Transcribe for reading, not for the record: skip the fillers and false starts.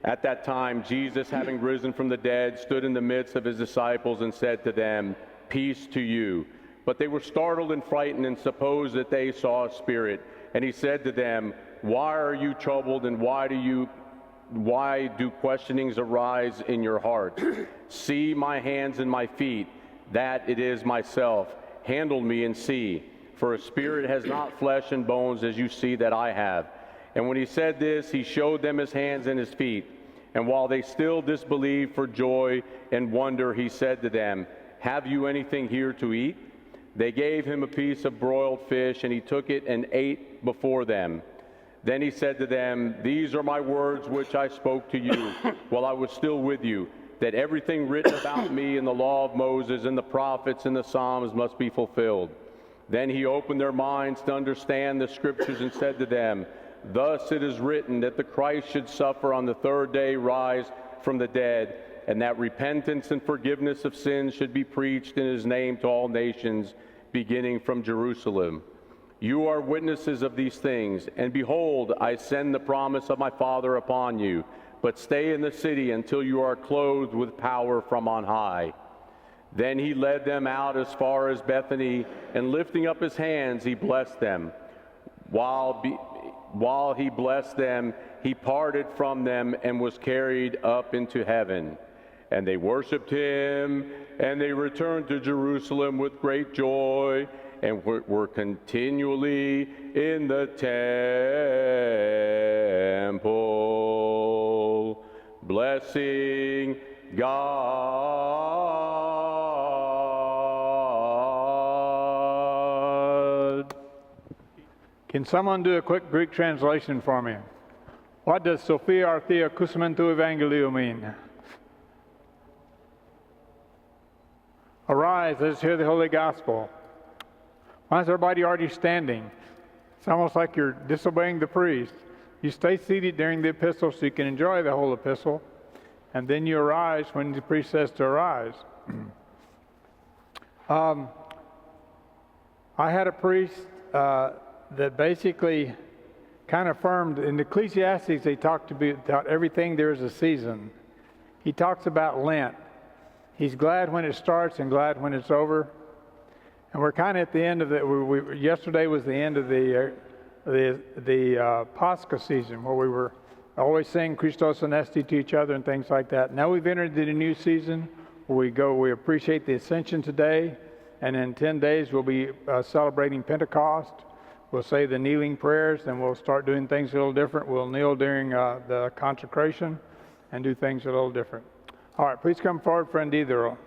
At that time, Jesus, having risen from the dead, stood in the midst of his disciples and said to them, "Peace to you." But they were startled and frightened and supposed that they saw a spirit. And he said to them, "Why are you troubled, and why do questionings arise in your hearts? See my hands and my feet, that it is myself. Handle me and see. For a spirit has not flesh and bones as you see that I have." And when he said this, he showed them his hands and his feet. And while they still disbelieved for joy and wonder, he said to them, "Have you anything here to eat?" They gave him a piece of broiled fish, and he took it and ate before them. Then he said to them, "These are my words which I spoke to you while I was still with you, that everything written about me in the law of Moses and the prophets and the Psalms must be fulfilled." Then he opened their minds to understand the scriptures and said to them, "Thus it is written that the Christ should suffer on the third day, rise from the dead, and that repentance and forgiveness of sins should be preached in his name to all nations, beginning from Jerusalem. You are witnesses of these things, and behold, I send the promise of my Father upon you, but stay in the city until you are clothed with power from on high." Then he led them out as far as Bethany, and lifting up his hands, he blessed them. While he blessed them, he parted from them and was carried up into heaven. And they worshiped him, and they returned to Jerusalem with great joy, and were continually in the temple, blessing God. Can someone do a quick Greek translation for me? What does Sophia Arthea Kusumentu Evangelio mean? Arise, let's hear the Holy Gospel. Why is everybody already standing? It's almost like you're disobeying the priest. You stay seated during the epistle so you can enjoy the whole epistle, and then you arise when the priest says to arise. I had a priest that basically kind of affirmed, in Ecclesiastes they talk about everything there is a season. He talks about Lent. He's glad when it starts and glad when it's over. And we're kind of at the end of it. Yesterday was the end of the Pascha season, where we were always saying Christos Anesti to each other and things like that. Now we've entered the new season where we appreciate the Ascension today, and in 10 days we'll be celebrating Pentecost. We'll say the kneeling prayers, and we'll start doing things a little different. We'll kneel during the consecration and do things a little different. All right, please come forward, friend Idro.